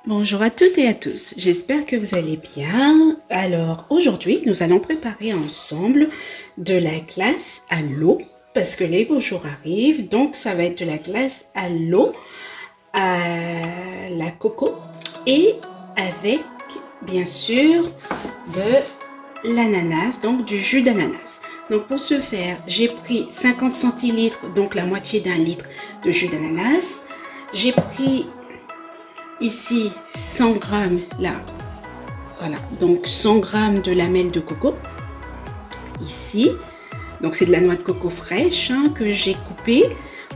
Bonjour à toutes et à tous, j'espère que vous allez bien. Alors aujourd'hui, nous allons préparer ensemble de la glace à l'eau parce que les beaux jours arrivent, donc ça va être de la glace à l'eau, à la coco et avec bien sûr de l'ananas, donc du jus d'ananas. Donc pour ce faire, j'ai pris 50 centilitres, donc la moitié d'un litre de jus d'ananas. J'ai pris ici 100 grammes là, voilà, donc 100 grammes de lamelles de coco ici, donc c'est de la noix de coco fraîche que j'ai coupée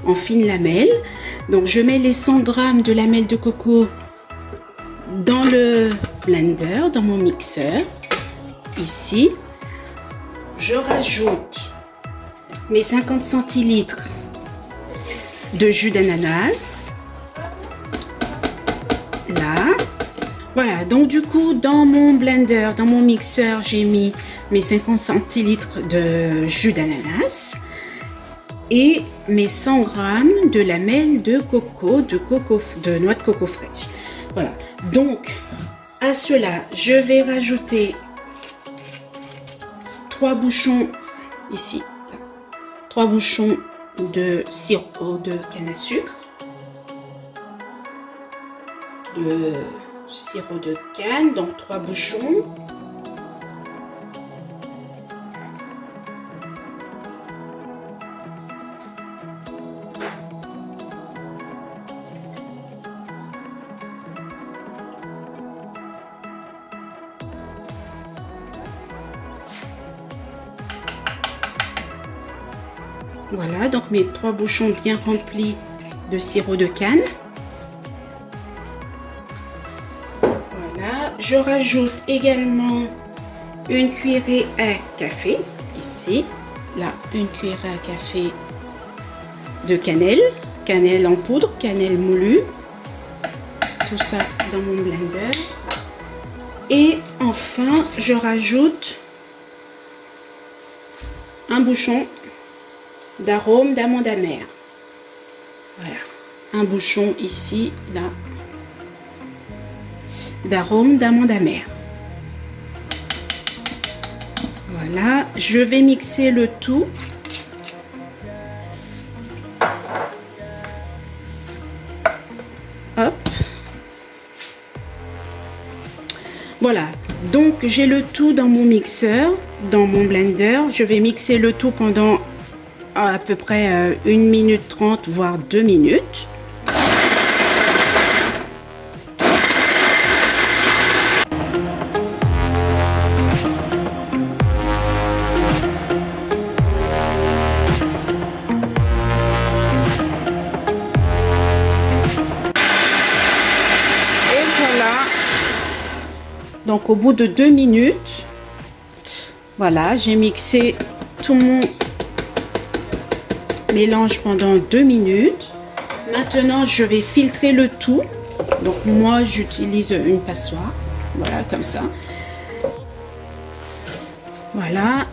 en fines lamelles. Donc je mets les 100 grammes de lamelles de coco dans le blender, dans mon mixeur ici. Je rajoute mes 50 centilitres de jus d'ananas. Là, voilà, donc du coup dans mon blender, dans mon mixeur, j'ai mis mes 50 centilitres de jus d'ananas et mes 100 grammes de lamelles de coco, de noix de coco fraîche. Voilà, donc à cela, je vais rajouter 3 bouchons ici, 3 bouchons de sirop de canne à sucre. De sirop de canne, donc 3 bouchons. Voilà, donc mes 3 bouchons bien remplis de sirop de canne. Je rajoute également une cuillerée à café, ici, là, une cuillerée à café de cannelle, cannelle en poudre, cannelle moulue, tout ça dans mon blender. Et enfin, je rajoute un bouchon d'arôme d'amande amère. Voilà, un bouchon ici, là, d'arôme d'amande amère. Voilà, je vais mixer le tout. Hop. Voilà, donc j'ai le tout dans mon mixeur, dans mon blender. Je vais mixer le tout pendant à peu près 1 minute 30 voire 2 minutes. Donc au bout de 2 minutes, voilà, j'ai mixé tout mon mélange pendant 2 minutes. Maintenant, je vais filtrer le tout. Donc moi, j'utilise une passoire. Voilà, comme ça. Voilà.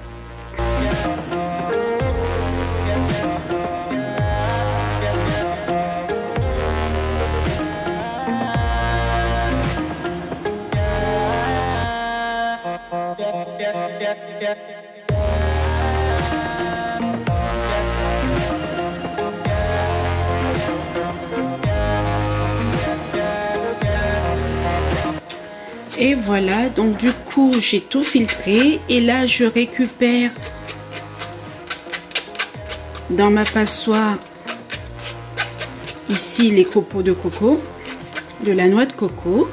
Et voilà, donc du coup j'ai tout filtré et là je récupère dans ma passoire ici les copeaux de coco, de la noix de coco.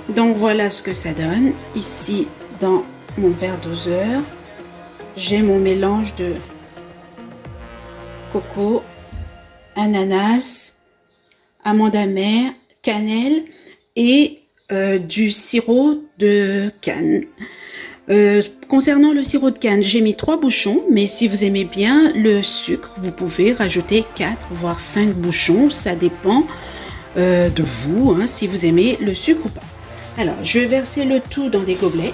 Donc voilà ce que ça donne. Ici dans mon verre doseur, j'ai mon mélange de coco, ananas, amande amère, cannelle et du sirop de canne. Concernant le sirop de canne, j'ai mis 3 bouchons, mais si vous aimez bien le sucre, vous pouvez rajouter 4 voire 5 bouchons, ça dépend de vous, si vous aimez le sucre ou pas. Alors, je vais verser le tout dans des gobelets.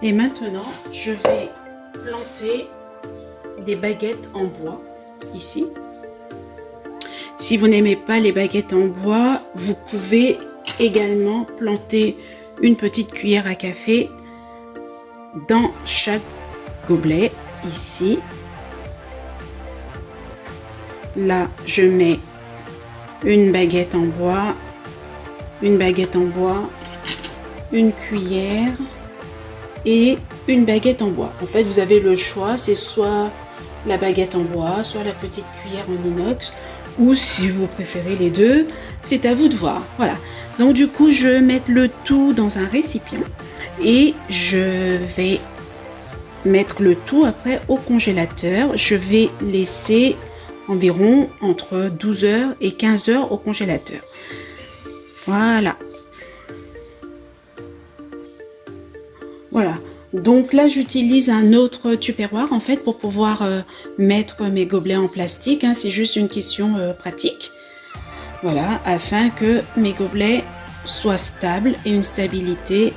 Et maintenant, je vais planter des baguettes en bois ici. Si vous n'aimez pas les baguettes en bois, vous pouvez également planter une petite cuillère à café dans chaque gobelet ici. Là, je mets une baguette en bois, une cuillère et une baguette en bois. En fait, vous avez le choix, c'est soit la baguette en bois, soit la petite cuillère en inox, ou si vous préférez les deux, c'est à vous de voir. Voilà. Donc du coup, je vais mettre le tout dans un récipient et je vais mettre le tout après au congélateur. Je vais laisser environ entre 12 heures et 15 heures au congélateur. Voilà. Voilà. Donc là, j'utilise un autre tupperware en fait pour pouvoir mettre mes gobelets en plastique. Hein. C'est juste une question pratique. Voilà, afin que mes gobelets soient stables et une stabilité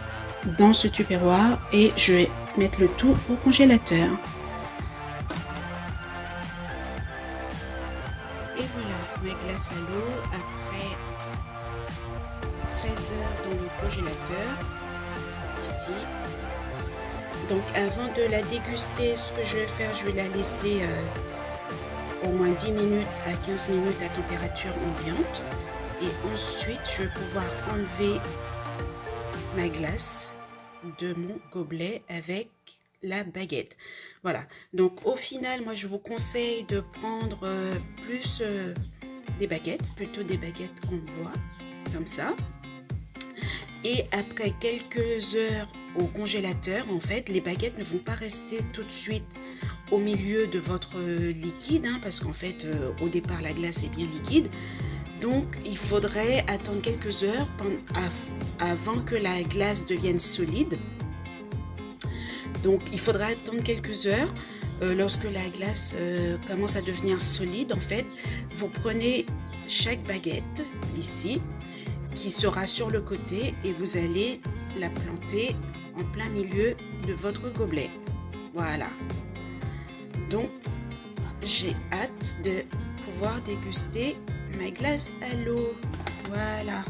dans ce tupperware. Et je vais mettre le tout au congélateur. Et voilà, mes glaces à l'eau après 13 heures dans le congélateur. Ici. Donc avant de la déguster, ce que je vais faire, je vais la laisser au moins 10 minutes à 15 minutes à température ambiante. Et ensuite, je vais pouvoir enlever ma glace de mon gobelet avec la baguette. Voilà. Donc au final, moi je vous conseille de prendre plus des baguettes, plutôt des baguettes en bois, comme ça. Et après quelques heures au congélateur, en fait, les baguettes ne vont pas rester tout de suite au milieu de votre liquide, hein, parce qu'en fait, au départ, la glace est bien liquide. Donc, il faudrait attendre quelques heures avant que la glace devienne solide. Donc, il faudra attendre quelques heures. Lorsque la glace commence à devenir solide, en fait, vous prenez chaque baguette, ici, qui sera sur le côté et vous allez la planter en plein milieu de votre gobelet. Voilà. Donc, j'ai hâte de pouvoir déguster ma glace à l'eau. Voilà.